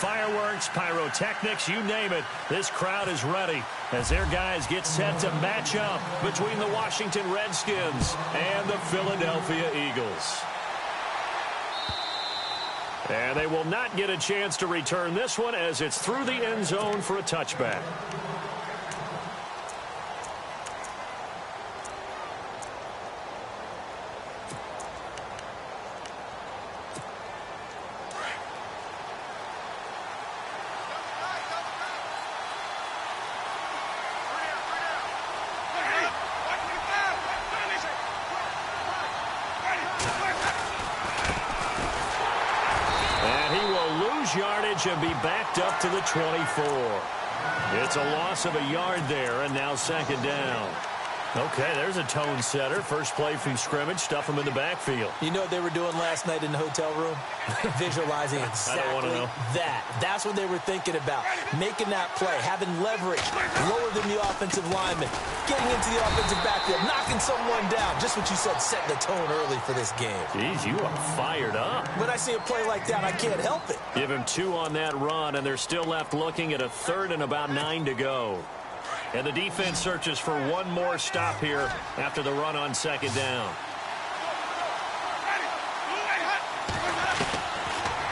fireworks, pyrotechnics, you name it. This crowd is ready as their guys get set to match up between the Washington Redskins and the Philadelphia Eagles. And they will not get a chance to return this one as it's through the end zone for a touchback. Yardage and be backed up to the 24. It's a loss of a yard there, and now second down. Okay, there's a tone setter. First play from scrimmage, stuff them in the backfield. You know what they were doing last night in the hotel room? Visualizing exactly that. That's what they were thinking about. Making that play, having leverage, lower than the offensive lineman, getting into the offensive backfield, knocking someone down. Just what you said, setting the tone early for this game. Jeez, you are fired up. When I see a play like that, I can't help it. Give him 2 on that run, and they're still left looking at a third and about 9 to go. And the defense searches for one more stop here after the run on second down.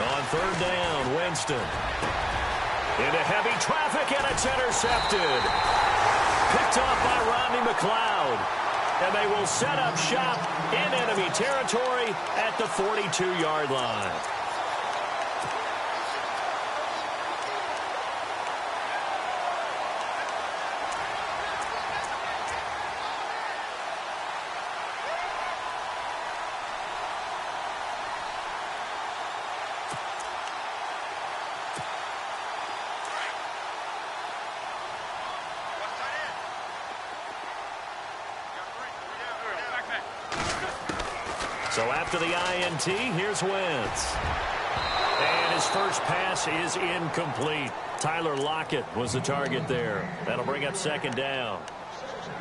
On third down, Winston. Into heavy traffic, and it's intercepted. Picked off by Rodney McLeod. And they will set up shop in enemy territory at the 42-yard line. So after the INT, here's Wentz. And his first pass is incomplete. Tyler Lockett was the target there. That'll bring up second down.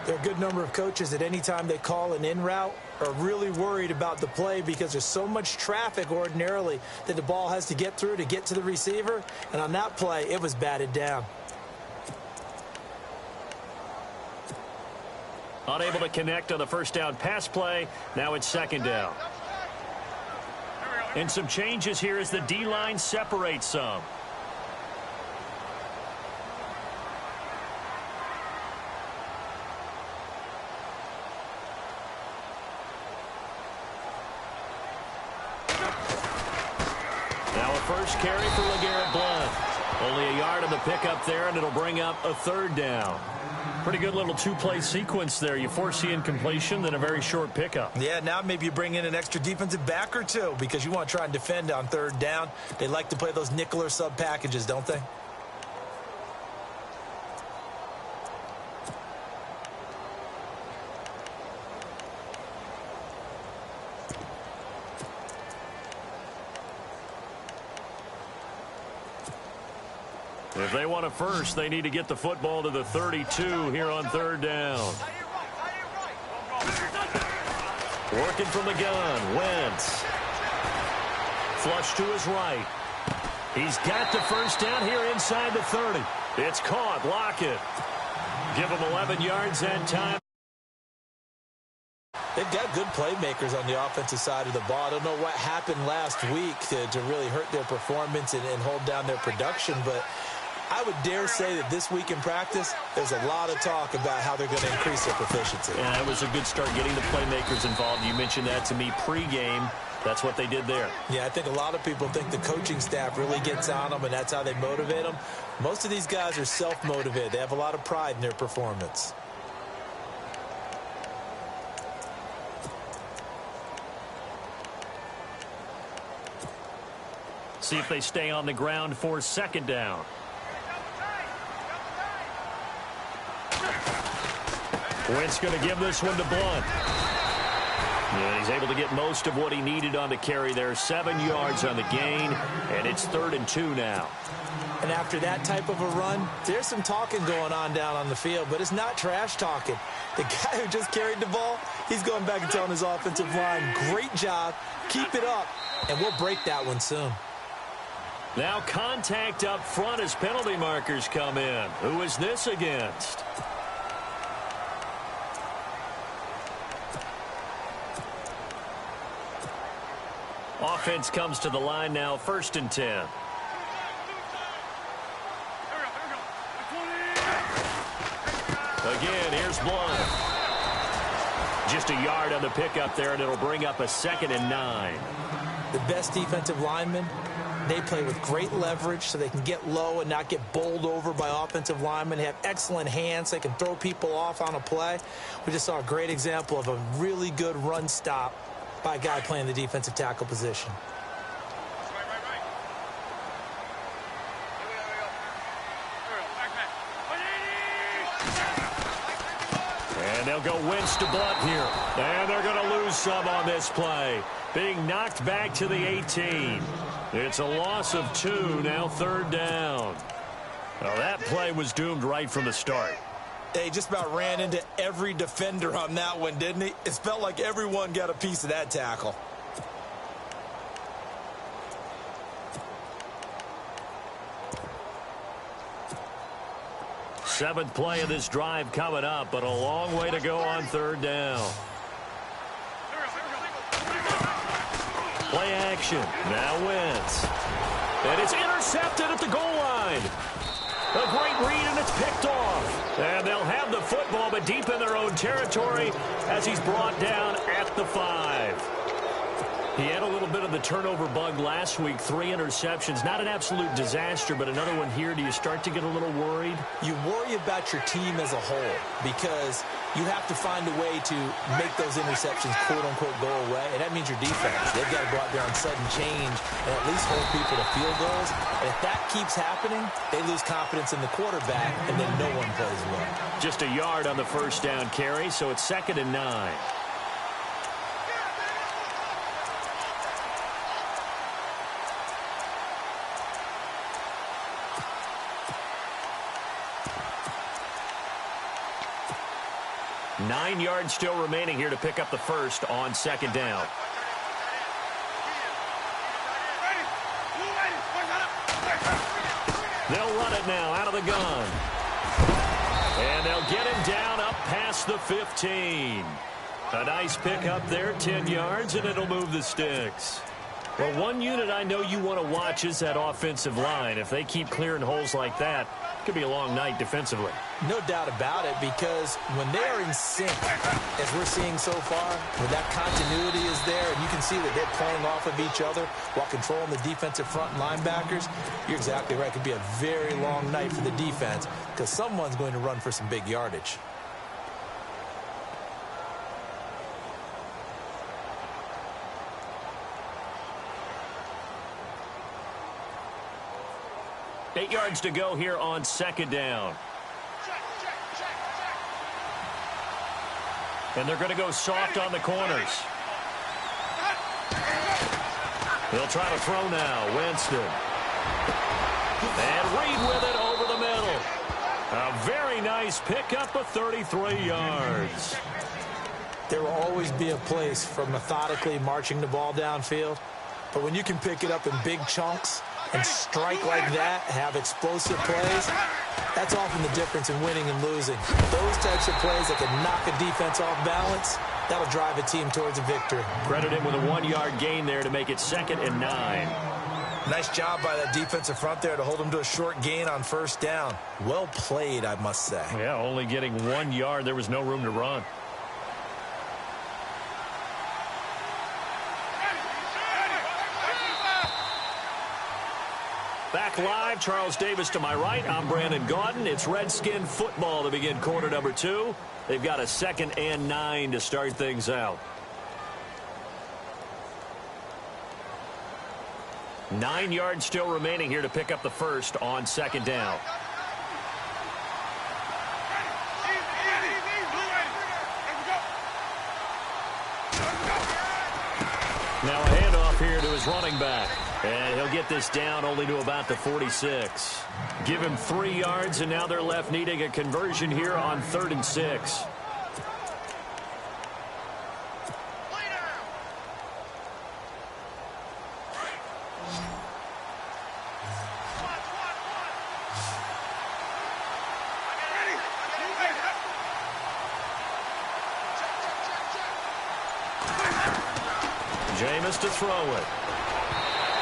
There are a good number of coaches at any time they call an in route are really worried about the play because there's so much traffic ordinarily that the ball has to get through to get to the receiver. And on that play, it was batted down. Unable to connect on the first down pass play. Now it's second down. And some changes here as the D-line separates some. Now a first carry for LeGarrette Blount. Only a yard on the pickup there, and it'll bring up a third down. Pretty good little two-play sequence there. You force the incompletion, then a very short pickup. Yeah, now maybe you bring in an extra defensive back or two because you want to try and defend on third down. They like to play those nickel or sub packages, don't they? If they want a first, they need to get the football to the 32 here on third down. Working from the gun, Wentz. Flush to his right. He's got the first down here inside the 30. It's caught, Lockett. Give him 11 yards that time. They've got good playmakers on the offensive side of the ball. I don't know what happened last week to really hurt their performance and hold down their production, but I would dare say that this week in practice, there's a lot of talk about how they're going to increase their proficiency. Yeah, that was a good start getting the playmakers involved. You mentioned that to me pregame. That's what they did there. Yeah, I think a lot of people think the coaching staff really gets on them, and that's how they motivate them. Most of these guys are self-motivated. They have a lot of pride in their performance. See if they stay on the ground for second down. Wentz going to give this one to Blount. Yeah, he's able to get most of what he needed on the carry there. 7 yards on the gain, and it's 3rd and 2 now. And after that type of a run, there's some talking going on down on the field, but it's not trash talking. The guy who just carried the ball, he's going back and telling his offensive line, great job, keep it up, and we'll break that one soon. Now contact up front as penalty markers come in. Who is this against? Offense comes to the line now, 1st and 10. Again, here's Blunt. Just a yard on the pickup there, and it'll bring up a 2nd and 9. The best defensive linemen, they play with great leverage so they can get low and not get bowled over by offensive linemen. They have excellent hands. They can throw people off on a play. We just saw a great example of a really good run stop by a guy playing the defensive tackle position. And they'll go Wentz to Blunt here. And they're going to lose some on this play. Being knocked back to the 18. It's a loss of 2, now 3rd down. Well, that play was doomed right from the start. They just about ran into every defender on that one, didn't he? It felt like everyone got a piece of that tackle. Seventh play of this drive coming up, but a long way to go on 3rd down. Play action. Now Wentz. And it's intercepted at the goal line. A great read, and it's picked off. And they'll have the football, but deep in their own territory as he's brought down at the 5. He had a little bit of the turnover bug last week, 3 interceptions. Not an absolute disaster, but another one here. Do you start to get a little worried? You worry about your team as a whole because you have to find a way to make those interceptions, quote-unquote, go away, and that means your defense. They've got to go out there on sudden change and at least hold people to field goals. And if that keeps happening, they lose confidence in the quarterback, and then no one plays well. Just a yard on the 1st down carry, so it's 2nd and 9. Nine yards still remaining here to pick up the 1st on 2nd down. They'll run it now out of the gun. And they'll get him down up past the 15. A nice pick up there, 10 yards, and it'll move the sticks. Well, one unit I know you want to watch is that offensive line. If they keep clearing holes like that, it could be a long night defensively. No doubt about it, because when they are in sync, as we're seeing so far, when that continuity is there and you can see that they're playing off of each other while controlling the defensive front and linebackers, you're exactly right. It could be a very long night for the defense because someone's going to run for some big yardage. Eight yards to go here on 2nd down. And they're going to go soft on the corners. They'll try to throw now. Winston. And Reed with it over the middle. A very nice pickup of 33 yards. There will always be a place for methodically marching the ball downfield. But when you can pick it up in big chunks and strike like that, have explosive plays, that's often the difference in winning and losing. Those types of plays that can knock a defense off balance, that'll drive a team towards a victory. Credit him with a 1-yard gain there to make it 2nd and 9. Nice job by that defensive front there to hold him to a short gain on 1st down. Well played, I must say. Yeah, only getting 1 yard. There was no room to run. Back live, Charles Davis to my right. I'm Brandon Gaudin. It's Redskin football to begin quarter number 2. They've got a 2nd and 9 to start things out. 9 yards still remaining here to pick up the 1st on 2nd down. Now a handoff here to his running back. And he'll get this down only to about the 46. Give him 3 yards, and now they're left needing a conversion here on 3rd and 6. Jameis to throw it.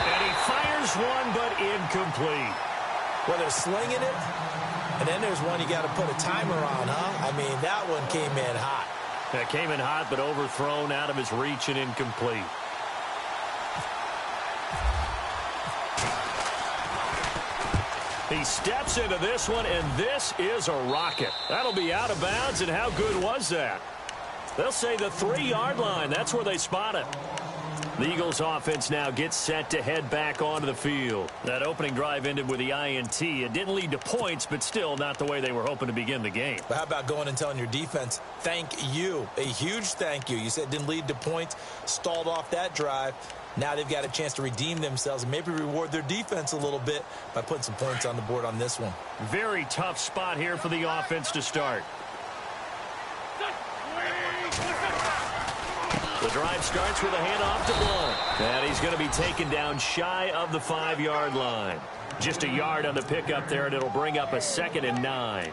And he fires one, but incomplete. Well, they're slinging it, and then there's one you got to put a timer on, huh? I mean, that one came in hot. That came in hot, but overthrown out of his reach and incomplete. He steps into this one, and this is a rocket. That'll be out of bounds, and how good was that? They'll say the 3-yard line. That's where they spot it. The Eagles offense now gets set to head back onto the field. That opening drive ended with the INT. It didn't lead to points, but still not the way they were hoping to begin the game. But how about going and telling your defense, thank you, a huge thank you. You said it didn't lead to points, stalled off that drive. Now they've got a chance to redeem themselves and maybe reward their defense a little bit by putting some points on the board on this one. Very tough spot here for the offense to start. The drive starts with a handoff to Blunt. And he's going to be taken down shy of the 5-yard line. Just a yard on the pickup there, and it'll bring up a 2nd and 9.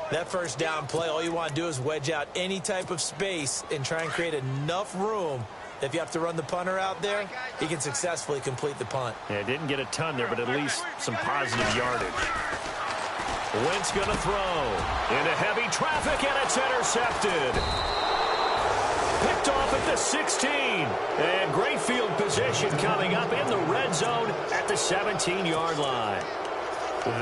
That first down play, all you want to do is wedge out any type of space and try and create enough room. If you have to run the punter out there, he can successfully complete the punt. Yeah, didn't get a ton there, but at least some positive yardage. Wentz going to throw into heavy traffic, and it's intercepted. Picked off at the 16. And great field position coming up in the red zone at the 17-yard line.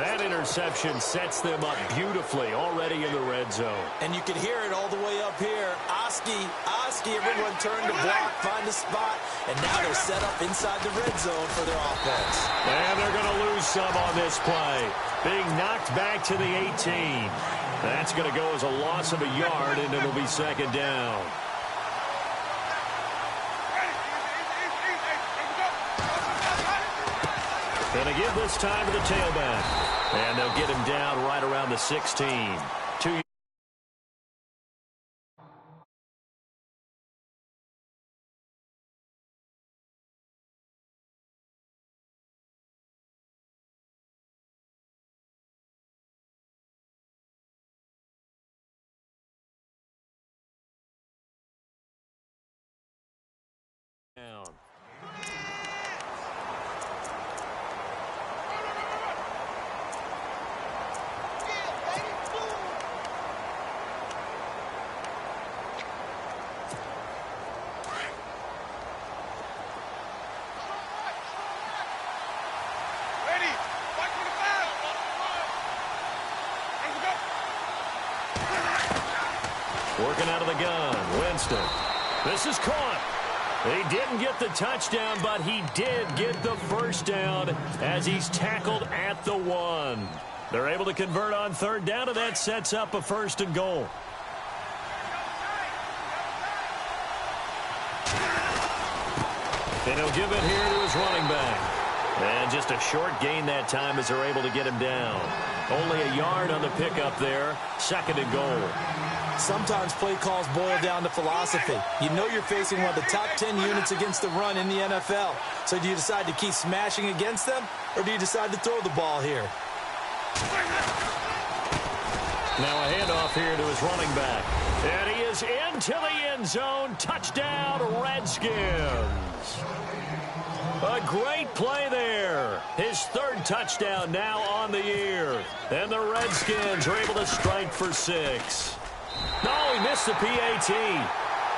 That interception sets them up beautifully already in the red zone. And you can hear it all the way up here. Oski, everyone turned to block, find a spot, and now they're set up inside the red zone for their offense. And they're going to lose some on this play. Being knocked back to the 18. That's going to go as a loss of a yard, and it'll be 2nd down. Going to give this time to the tailback. And they'll get him down right around the 16. 2 down. Working out of the gun, Winston. This is caught. He didn't get the touchdown, but he did get the first down as he's tackled at the 1. They're able to convert on 3rd down, and that sets up a 1st and goal. And he'll give it here to his running back. And just a short gain that time as they're able to get him down. Only a yard on the pickup there. 2nd and goal. Sometimes play calls boil down to philosophy. You know you're facing one of the top 10 units against the run in the NFL. So do you decide to keep smashing against them, or do you decide to throw the ball here? Now a handoff here to his running back. And he is into the end zone. Touchdown, Redskins. A great play there. His 3rd touchdown now on the year. And the Redskins are able to strike for 6. No, he missed the PAT.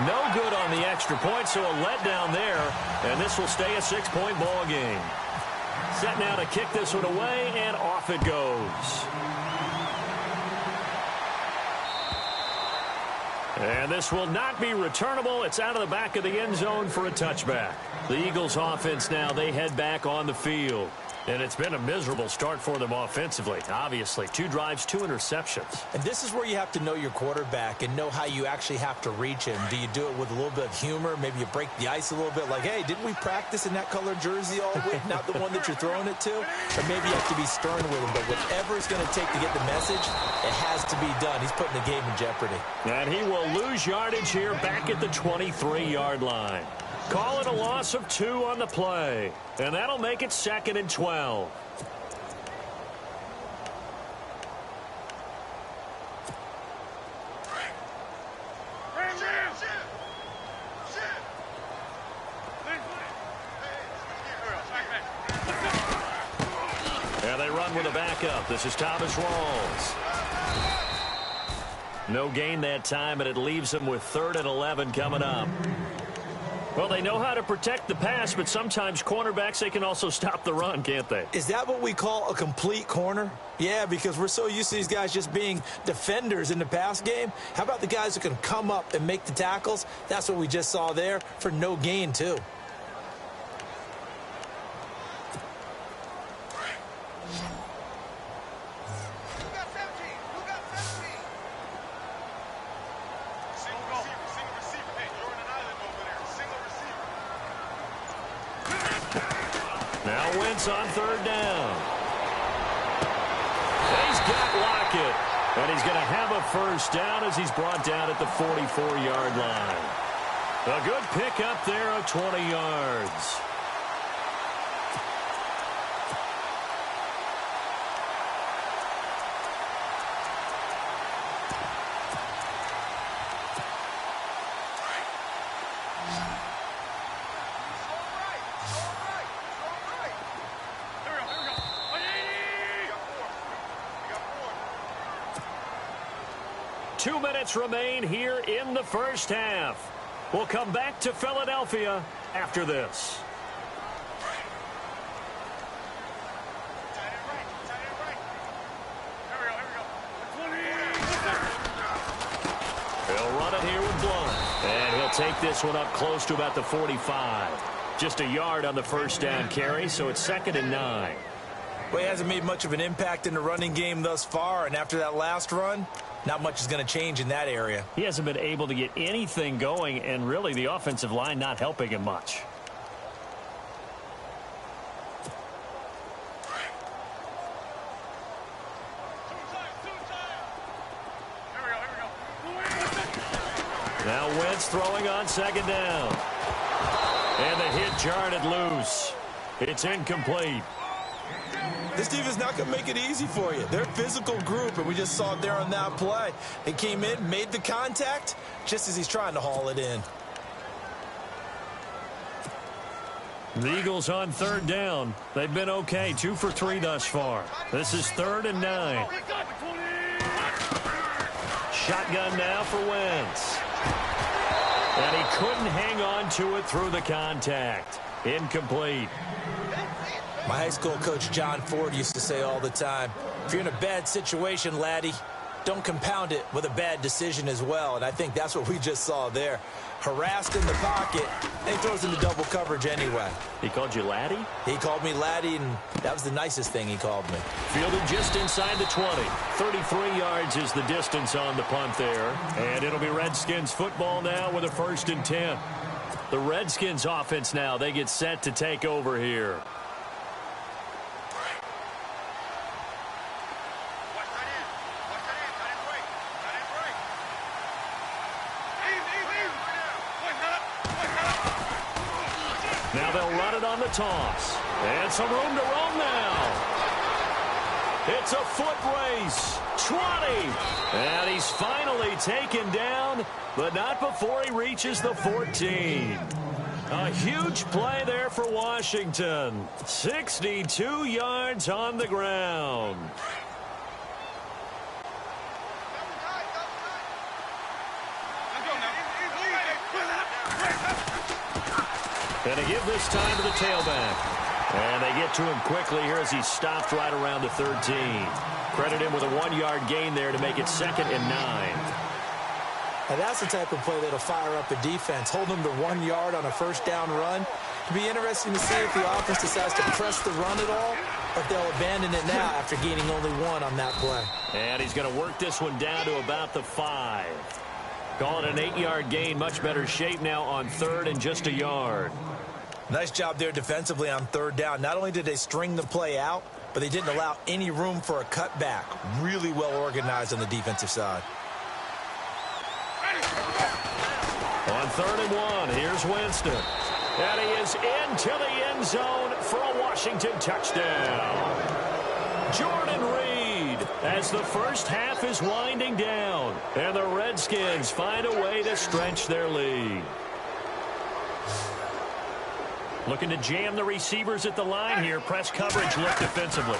No good on the extra point, so a letdown there. And this will stay a 6-point ball game. Set now to kick this one away, and off it goes. And this will not be returnable. It's out of the back of the end zone for a touchback. The Eagles offense now, they head back on the field. And it's been a miserable start for them offensively. Obviously, 2 drives, 2 interceptions. And this is where you have to know your quarterback and know how you actually have to reach him. Do you do it with a little bit of humor? Maybe you break the ice a little bit like, hey, didn't we practice in that color jersey all week? Not the one that you're throwing it to? Or maybe you have to be stern with him. But whatever it's going to take to get the message, it has to be done. He's putting the game in jeopardy. And he will lose yardage here back at the 23-yard line. Call it a loss of 2 on the play. And that'll make it 2nd and 12. And they run with a backup. This is Thomas Rawls. No gain that time, and it leaves them with 3rd and 11 coming up. Well, they know how to protect the pass, but sometimes cornerbacks, they can also stop the run, can't they? Is that what we call a complete corner? Yeah, because we're so used to these guys just being defenders in the pass game. How about the guys who can come up and make the tackles? That's what we just saw there for no gain, too. Now Wentz on 3rd down. He's got Lockett. And he's going to have a 1st down as he's brought down at the 44-yard line. A good pickup there of 20 yards. Two minutes remain here in the first half. We'll come back to Philadelphia after this. He'll run it here with Blunt. And he'll take this one up close to about the 45. Just a yard on the 1st down carry, so it's 2nd and 9. Well, he hasn't made much of an impact in the running game thus far, and after that last run, not much is going to change in that area. He hasn't been able to get anything going, and really the offensive line not helping him much. Now Wentz throwing on 2nd down. And the hit jarred it loose. It's incomplete. This defense is not going to make it easy for you. They're a physical group, and we just saw it there on that play. They came in, made the contact, just as he's trying to haul it in. The Eagles on 3rd down. They've been okay, 2 for 3 thus far. This is 3rd and 9. Shotgun now for Wentz. And he couldn't hang on to it through the contact. Incomplete. My high school coach, John Ford, used to say all the time, if you're in a bad situation, laddie, don't compound it with a bad decision as well. And I think that's what we just saw there. Harassed in the pocket, and he throws into double coverage anyway. He called you laddie? He called me laddie, and that was the nicest thing he called me. Fielded just inside the 20. 33 yards is the distance on the punt there. And it'll be Redskins football now with a 1st and 10. The Redskins offense now, they get set to take over here. Now they'll run it on the toss. And some room to roam now. It's a foot race. 20. And he's finally taken down, but not before he reaches the 14. A huge play there for Washington. 62 yards on the ground. And they give this time to the tailback. And they get to him quickly here as he's stopped right around the 13. Credit him with a 1-yard gain there to make it 2nd and 9. Now that's the type of play that'll fire up a defense. Hold them to 1 yard on a 1st down run. It'll be interesting to see if the offense decides to press the run at all, or if they'll abandon it now after gaining only 1 on that play. And he's going to work this one down to about the 5. Call it an 8-yard gain. Much better shape now on 3rd and just a yard. Nice job there defensively on 3rd down. Not only did they string the play out, but they didn't allow any room for a cutback. Really well organized on the defensive side. On 3rd and 1, here's Winston. And he is into the end zone for a Washington touchdown. Jordan Reed as the first half is winding down. And the Redskins find a way to stretch their lead. Looking to jam the receivers at the line here. Press coverage look defensively.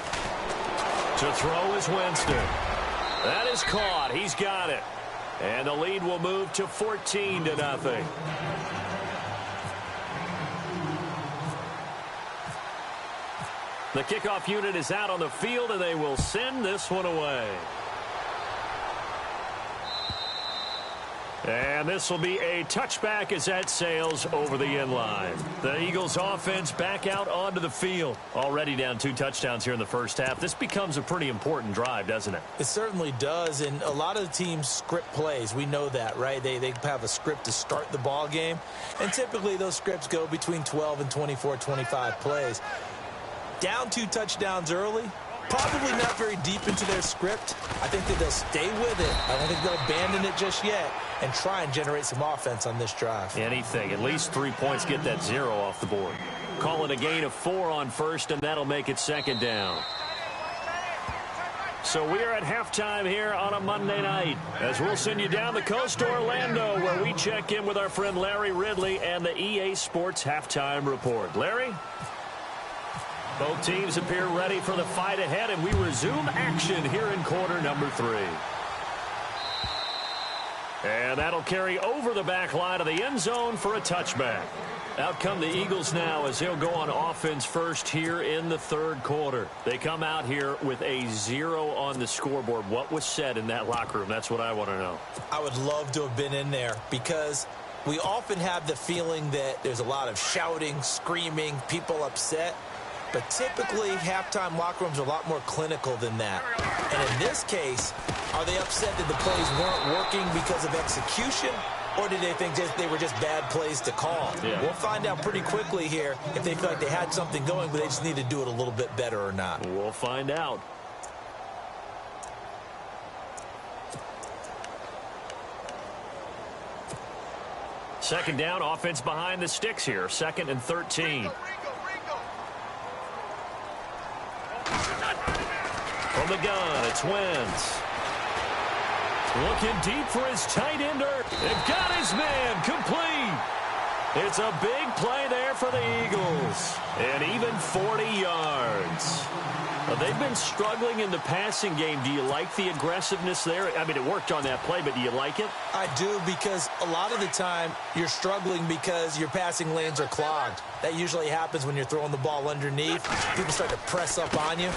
To throw is Winston. That is caught. He's got it. And the lead will move to 14-0. The kickoff unit is out on the field, and they will send this one away. And this will be a touchback as that sails over the end line. The Eagles offense back out onto the field. Already down 2 touchdowns here in the first half. This becomes a pretty important drive, doesn't it? It certainly does, and a lot of the teams script plays. We know that, right? They have a script to start the ball game, and typically those scripts go between 12 and 24, 25 plays. Down 2 touchdowns early, probably not very deep into their script. I think that they'll stay with it. I don't think they'll abandon it just yet and try and generate some offense on this drive. Anything. At least 3 points, get that 0 off the board. Call it a gain of 4 on first, and that'll make it 2nd down. So we are at halftime here on a Monday night, as we'll send you down the coast to Orlando, where we check in with our friend Larry Ridley and the EA Sports Halftime Report. Larry? Both teams appear ready for the fight ahead, and we resume action here in quarter number 3. And that'll carry over the back line of the end zone for a touchback. Out come the Eagles now as they'll go on offense first here in the 3rd quarter. They come out here with a 0 on the scoreboard. What was said in that locker room? That's what I want to know. I would love to have been in there because we often have the feeling that there's a lot of shouting, screaming, people upset. But typically, halftime locker rooms are a lot more clinical than that. And in this case, are they upset that the plays weren't working because of execution? Or did they think they were just bad plays to call? Yeah. We'll find out pretty quickly here if they feel like they had something going, but they just need to do it a little bit better or not. We'll find out. Second down, offense behind the sticks here. 2nd and 13. From the gun, it's Wentz. Looking deep for his tight ender. They've got his man complete. It's a big play there for the Eagles. And even 40 yards. They've been struggling in the passing game. Do you like the aggressiveness there? I mean, it worked on that play, but do you like it? I do, because a lot of the time you're struggling because your passing lanes are clogged. That usually happens when you're throwing the ball underneath. People start to press up on you.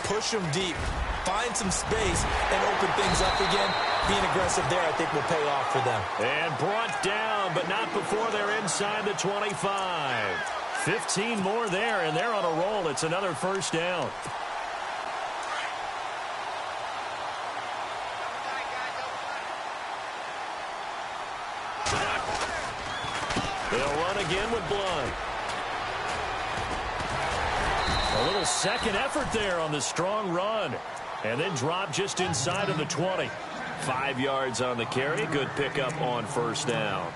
Push them deep. Find some space and open things up again. Being aggressive there, I think, will pay off for them. And brought down, but not before they're inside the 25. 15 more there, and they're on a roll. It's another first down. They'll run again with Blunt. A little second effort there on the strong run. And then drop just inside of the 20. 5 yards on the carry. Good pickup on first down.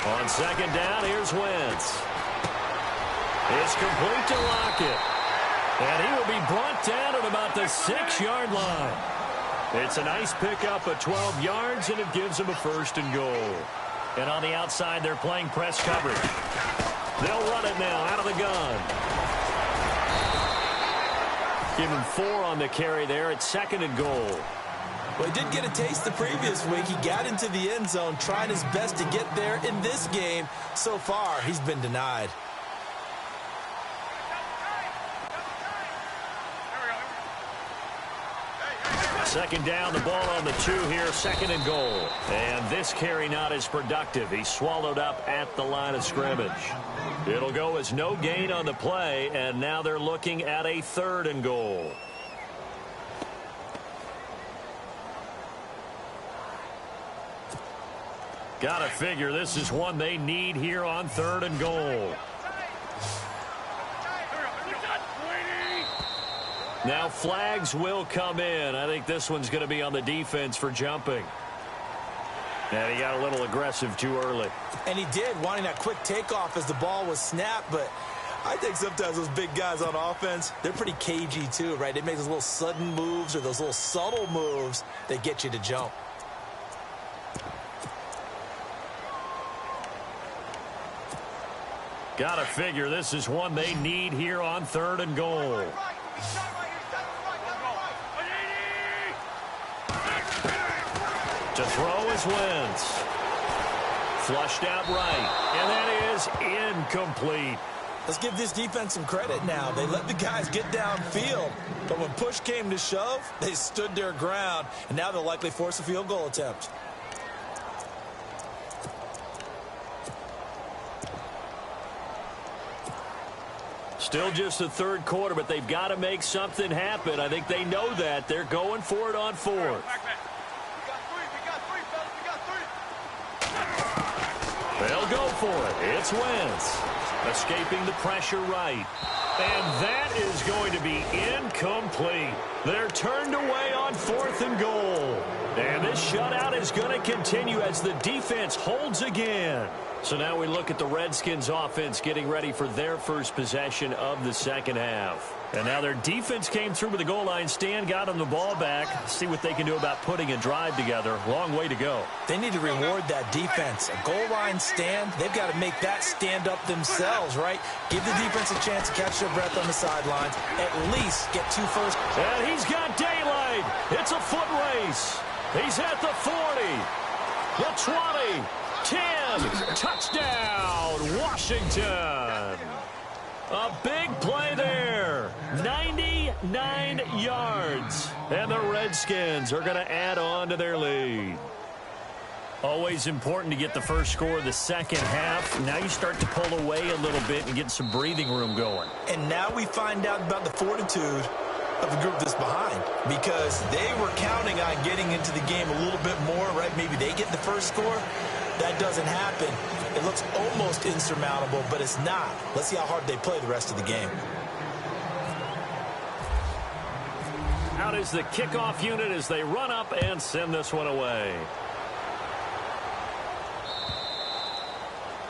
On second down, here's Wentz. It's complete to Lockett. And he will be brought down at about the 6-yard line. It's a nice pickup of 12 yards, and it gives them a 1st and goal. And on the outside, they're playing press coverage. They'll run it now out of the gun. Give him 4 on the carry there at 2nd and goal. Well, he did get a taste the previous week. He got into the end zone, trying his best to get there in this game. So far, he's been denied. Second down, the ball on the 2 here, 2nd and goal. And this carry not as productive. He's swallowed up at the line of scrimmage. It'll go as no gain on the play, and now they're looking at a 3rd and goal. Gotta figure this is one they need here on 3rd and goal. Now flags will come in. I think this one's going to be on the defense for jumping. And he got a little aggressive too early. And he did, wanting that quick takeoff as the ball was snapped. But I think sometimes those big guys on offense, they're pretty cagey too, right? They make those little sudden moves or those little subtle moves that get you to jump. Gotta figure this is one they need here on 3rd and goal. To throw is Wentz. Flushed out right, and that is incomplete. Let's give this defense some credit now. They let the guys get downfield, but when push came to shove, they stood their ground, and now they'll likely force a field goal attempt. Still just the 3rd quarter, but they've got to make something happen. I think they know that. They're going for it on 4th. They'll go for it. It's Wentz. Escaping the pressure right. And that is going to be incomplete. They're turned away on 4th and goal. And this shutout is going to continue as the defense holds again. So now we look at the Redskins offense getting ready for their first possession of the second half. And now their defense came through with the goal line stand, got them the ball back. See what they can do about putting a drive together. Long way to go. They need to reward that defense. A goal line stand, they've got to make that stand up themselves, right? Give the defense a chance to catch their breath on the sidelines. At least get 2 first. And he's got daylight. It's a foot race. He's at the 40, the 20, 10, touchdown, Washington. A big play there, 99 yards. And the Redskins are going to add on to their lead. Always important to get the first score of the second half. Now you start to pull away a little bit and get some breathing room going. And now we find out about the fortitude of the group that's behind, because they were counting on getting into the game a little bit more, right? Maybe they get the first score. That doesn't happen. It looks almost insurmountable, but it's not. Let's see how hard they play the rest of the game. Out is the kickoff unit as they run up and send this one away.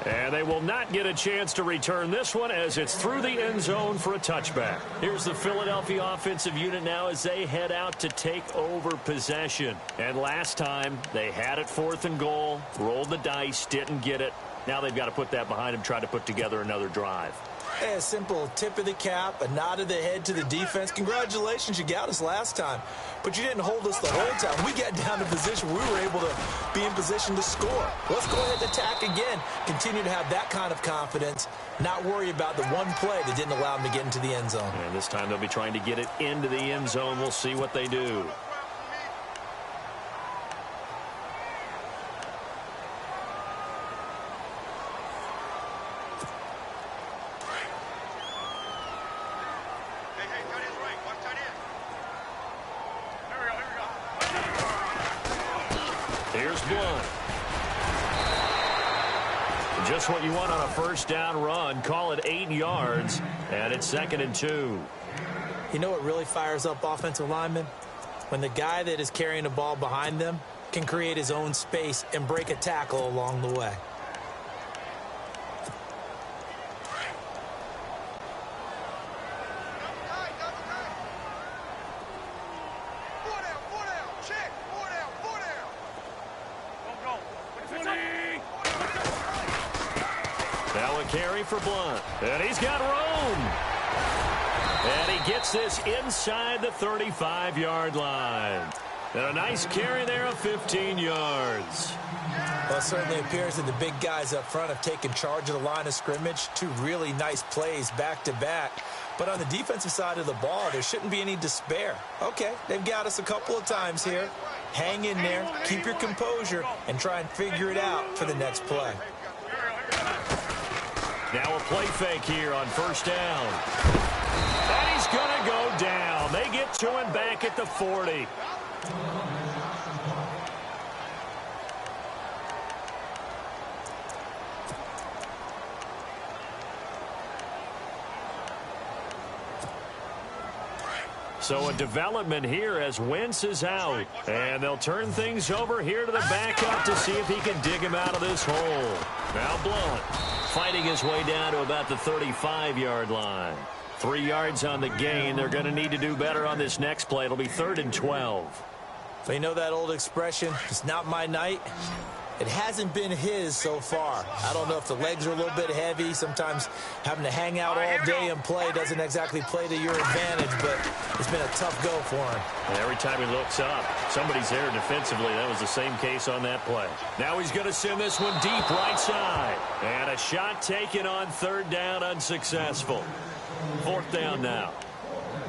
And they will not get a chance to return this one as it's through the end zone for a touchback. Here's the Philadelphia offensive unit now as they head out to take over possession. And last time, they had it 4th and goal, rolled the dice, didn't get it. Now they've got to put that behind them, try to put together another drive. A simple tip of the cap, a nod of the head to the defense. Congratulations, you got us last time. But you didn't hold us the whole time. We got down to position where we were able to be in position to score. Let's go ahead and attack again. Continue to have that kind of confidence. Not worry about the one play that didn't allow them to get into the end zone. And this time they'll be trying to get it into the end zone. We'll see what they do. Here's Blunt. Just what you want on a first down run. Call it 8 yards, and it's 2nd and 2. You know what really fires up offensive linemen? When the guy that is carrying the ball behind them can create his own space and break a tackle along the way. Carry for Blunt. And he's got room. And he gets this inside the 35-yard line. And a nice carry there of 15 yards. Well, it certainly appears that the big guys up front have taken charge of the line of scrimmage. 2 really nice plays back-to-back. But on the defensive side of the ball, there shouldn't be any despair. Okay, they've got us a couple of times here. Hang in there, keep your composure, and try and figure it out for the next play. Now a play fake here on first down. And he's going to go down. They get to him back at the 40. So a development here as Wentz is out. And they'll turn things over here to the backup to see if he can dig him out of this hole. Now Blunt fighting his way down to about the 35-yard line. 3 yards on the gain. They're going to need to do better on this next play. It'll be 3rd and 12. So you know that old expression, it's not my night. It hasn't been his so far. I don't know if the legs are a little bit heavy. Sometimes having to hang out all day and play doesn't exactly play to your advantage, but it's been a tough go for him. And every time he looks up, somebody's there defensively. That was the same case on that play. Now he's going to send this one deep right side. And a shot taken on third down, unsuccessful. Fourth down now.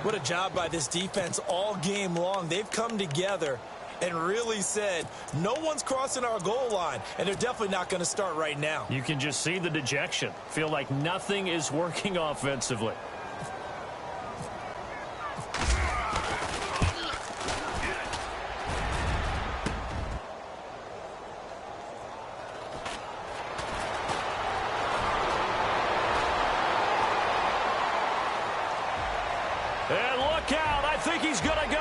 What a job by this defense all game long. They've come together and really said, no one's crossing our goal line, and they're definitely not going to start right now. You can just see the dejection. Feel like nothing is working offensively. And look out, I think he's going to go.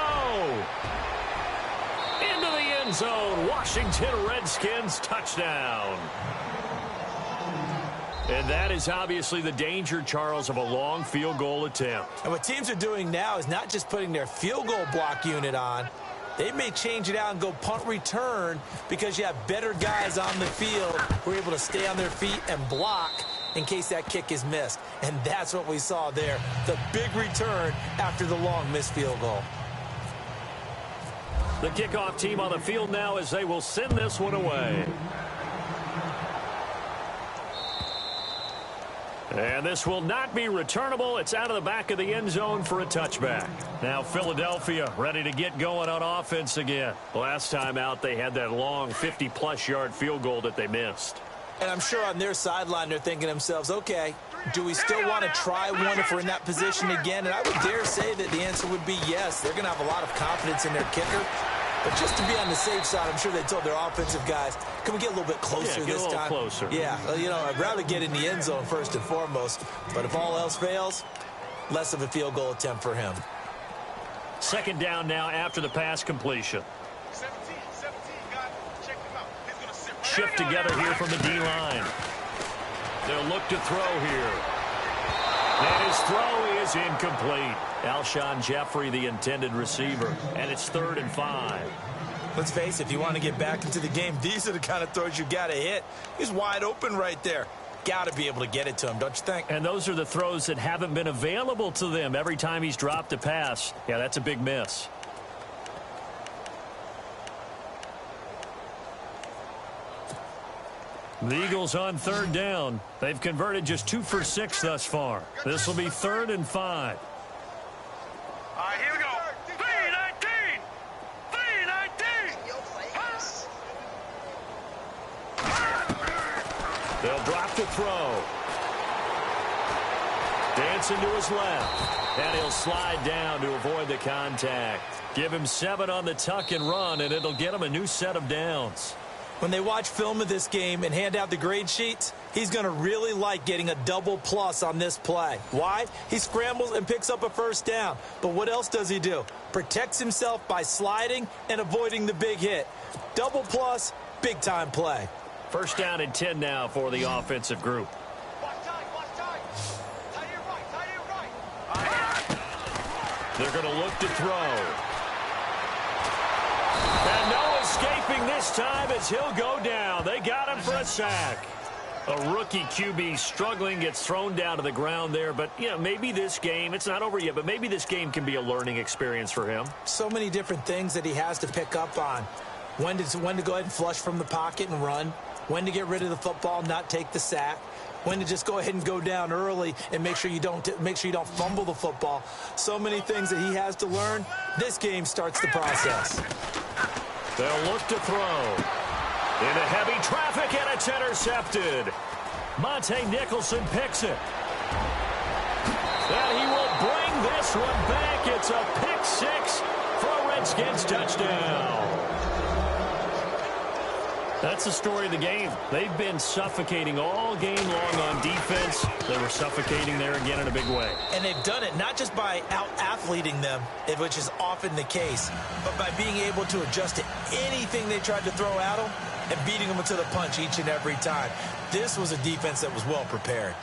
Into the end zone, Washington Redskins touchdown. And that is obviously the danger, Charles, of a long field goal attempt. And what teams are doing now is not just putting their field goal block unit on. They may change it out and go punt return because you have better guys on the field who are able to stay on their feet and block in case that kick is missed. And that's what we saw there, the big return after the long missed field goal. The kickoff team on the field now as they will send this one away. And this will not be returnable. It's out of the back of the end zone for a touchback. Now Philadelphia ready to get going on offense again. Last time out they had that long 50-plus yard field goal that they missed. And I'm sure on their sideline they're thinking to themselves, okay, do we still want to try one if we're in that position again? And I would dare say that the answer would be yes. They're going to have a lot of confidence in their kicker. But just to be on the safe side, I'm sure they told their offensive guys, can we get a little bit closer this time? Closer. Yeah, you know, I'd rather get in the end zone first and foremost. But if all else fails, less of a field goal attempt for him. Second down now after the pass completion. 17, guys. Check him out. He's going to sit Shift together here from the D-line. They'll look to throw here. And his throw is incomplete. Alshon Jeffrey, the intended receiver. And it's 3rd and 5. Let's face it, if you want to get back into the game, these are the kind of throws you got to hit. He's wide open right there. Got to be able to get it to him, don't you think? And those are the throws that haven't been available to them every time he's dropped a pass. Yeah, that's a big miss. The Eagles on 3rd down. They've converted just 2 for 6 thus far. This will be 3rd and 5. All right, here we go. 3-19. 3-19. They'll drop the throw. Dancing to his left. And he'll slide down to avoid the contact. Give him 7 on the tuck and run, and it'll get him a new set of downs. When they watch film of this game and hand out the grade sheets, he's going to really like getting a double plus on this play. Why? He scrambles and picks up a first down. But what else does he do? Protects himself by sliding and avoiding the big hit. Double plus, big-time play. First down and 10 now for the offensive group. Watch time. Tight end right. They're going to look to throw. And no escaping this time as he'll go down. They got him for a sack. A rookie QB struggling, gets thrown down to the ground there. But, you know, maybe this game, it's not over yet, but maybe this game can be a learning experience for him. So many different things that he has to pick up on. When to go ahead and flush from the pocket and run. When to get rid of the football, not take the sack. When to just go ahead and go down early and make sure you don't fumble the football. So many things that he has to learn. This game starts the process. They'll look to throw. Into heavy traffic, and it's intercepted. Monte Nicholson picks it. And he will bring this one back. It's a pick 6 for a Redskins touchdown. That's the story of the game. They've been suffocating all game long on defense. They were suffocating there again in a big way. And they've done it not just by out-athleting them, which is often the case, but by being able to adjust to anything they tried to throw at them and beating them to the punch each and every time. This was a defense that was well prepared.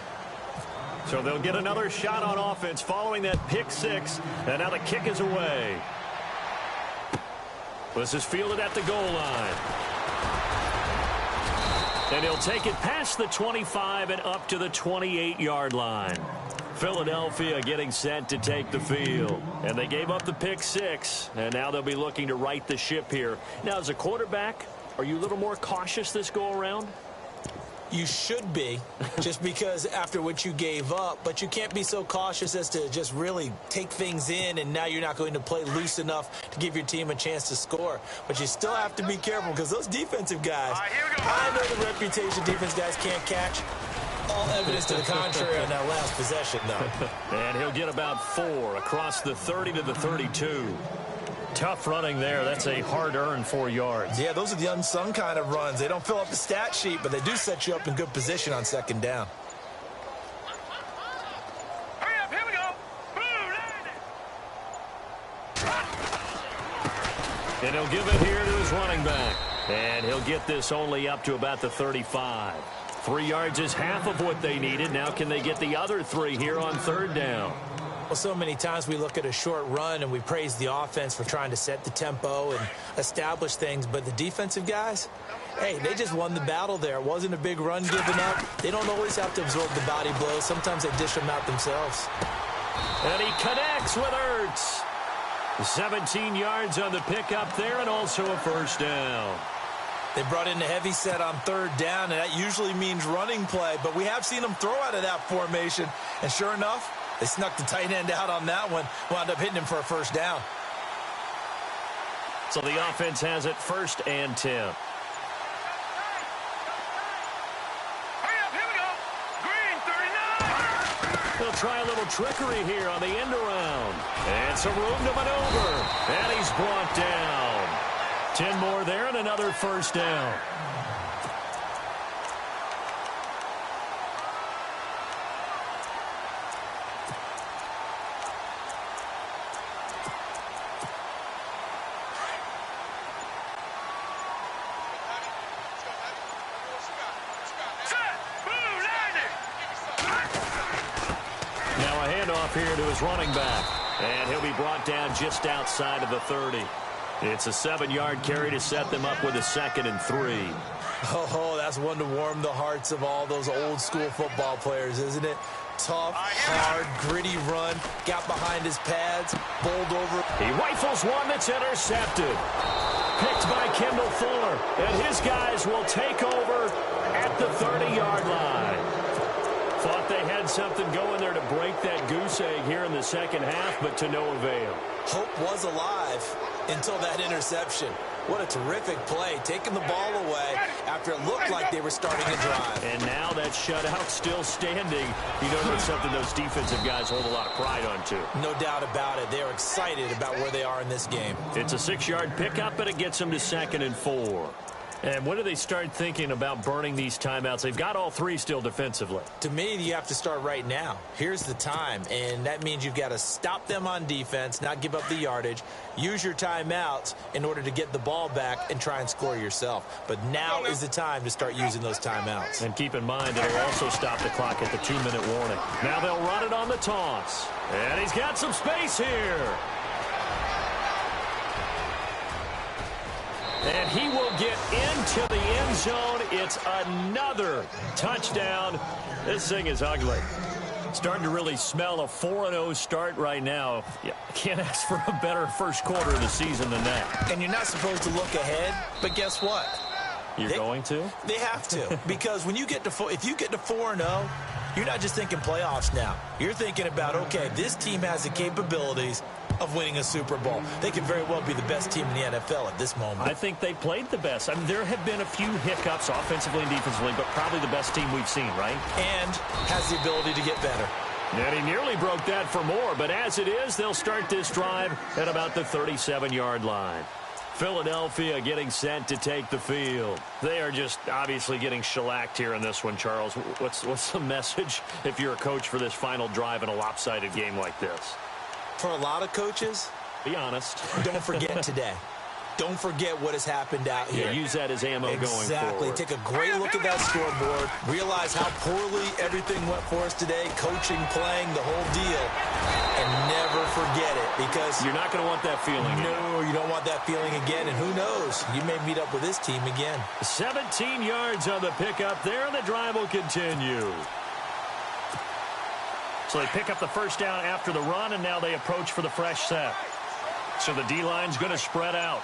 So they'll get another shot on offense following that pick 6, and now the kick is away. This is fielded at the goal line. And he'll take it past the 25 and up to the 28-yard line. Philadelphia getting set to take the field. And they gave up the pick 6, and now they'll be looking to right the ship here. Now, as a quarterback, are you a little more cautious this go-around? You should be, just because after what you gave up, but you can't be so cautious as to just really take things in, and now you're not going to play loose enough to give your team a chance to score. But you still have to be careful because those defensive guys, I know the reputation defense guys can't catch. All evidence to the contrary on that last possession, though. And he'll get about 4 across the 30 to the 32. Tough running there. That's a hard-earned 4 yards. Yeah, those are the unsung kind of runs. They don't fill up the stat sheet, but they do set you up in good position on second down. Hurry up, here we go. And he'll give it here to his running back. And he'll get this only up to about the 35. 3 yards is half of what they needed. Now can they get the other 3 here on third down? Well, so many times we look at a short run and we praise the offense for trying to set the tempo and establish things, but the defensive guys, hey, they just won the battle there. It wasn't a big run given up. They don't always have to absorb the body blows. Sometimes they dish them out themselves. And he connects with Ertz. 17 yards on the pickup there and also a first down. They brought in a heavy set on third down, and that usually means running play, but we have seen them throw out of that formation, and sure enough, they snuck the tight end out on that one, wound up hitting him for a first down. So the offense has it 1st and 10. Hurry up, here we go. Green, 39. They'll try a little trickery here on the end around. And some room to maneuver. And he's brought down. 10 more there and another first down. Here to his running back. And he'll be brought down just outside of the 30. It's a 7-yard carry to set them up with a 2nd and 3. Oh, that's one to warm the hearts of all those old school football players, isn't it? Tough, hard, gritty run. Got behind his pads, bowled over. He rifles one that's intercepted. Picked by Kendall Fuller. And his guys will take over at the 30-yard line. Thought they had something going there to break that goose egg here in the second half, but to no avail. Hope was alive until that interception. What a terrific play, taking the ball away after it looked like they were starting a drive. And now that shutout still standing. You know that's something those defensive guys hold a lot of pride on, too. No doubt about it. They're excited about where they are in this game. It's a 6-yard pickup, but it gets them to 2nd and 4. And when do they start thinking about burning these timeouts? They've got all 3 still defensively. To me, you have to start right now. Here's the time, and that means you've got to stop them on defense, not give up the yardage, use your timeouts in order to get the ball back and try and score yourself. But now is the time to start using those timeouts. And keep in mind, it'll also stop the clock at the 2-minute warning. Now they'll run it on the toss. And he's got some space here. And he will get into the end zone. It's another touchdown. This thing is ugly. Starting to really smell a 4-0 start right now. Yeah, can't ask for a better first quarter of the season than that. And you're not supposed to look ahead, but guess what? You're going to? They have to. Because when you get to if you get to 4-0, you're not just thinking playoffs now. You're thinking about, okay, this team has the capabilities of winning a Super Bowl. They could very well be the best team in the NFL at this moment. I think they played the best. I mean, there have been a few hiccups offensively and defensively, but probably the best team we've seen, right? And has the ability to get better. And he nearly broke that for more, but as it is, they'll start this drive at about the 37-yard line. Philadelphia getting set to take the field. They are just obviously getting shellacked here in this one, Charles. What's the message if you're a coach for this final drive in a lopsided game like this? For a lot of coaches, be honest. Don't forget today. don't forget what has happened out here. Yeah, use that as ammo going forward. Exactly. Take a great look at that scoreboard. Realize how poorly everything went for us today. Coaching, playing, the whole deal. And never forget it, because you're not going to want that feeling again. No, you don't want that feeling again. And who knows? You may meet up with this team again. 17 yards on the pickup there, and the drive will continue. So they pick up the first down after the run, and now they approach for the fresh set. So the D-line's going to spread out.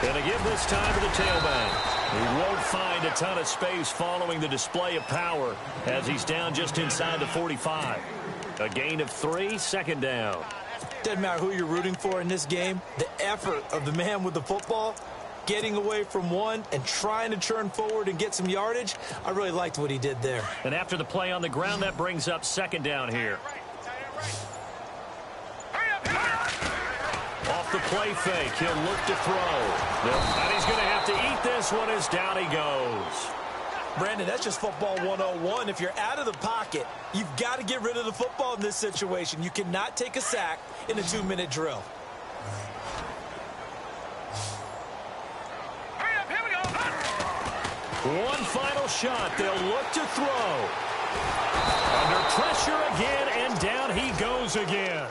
Going to give this time to the tailback. He won't find a ton of space following the display of power as he's down just inside the 45. A gain of 3, second down. Doesn't matter who you're rooting for in this game. The effort of the man with the football, getting away from one and trying to turn forward and get some yardage, I really liked what he did there. And after the play on the ground, that brings up second down here. Off the play fake, he'll look to throw. And he's going to have to eat this one as down he goes. Brandon, that's just football 101. If you're out of the pocket, you've got to get rid of the football in this situation. You cannot take a sack in a 2-minute drill. One final shot. They'll look to throw. Under pressure again, and down he goes again.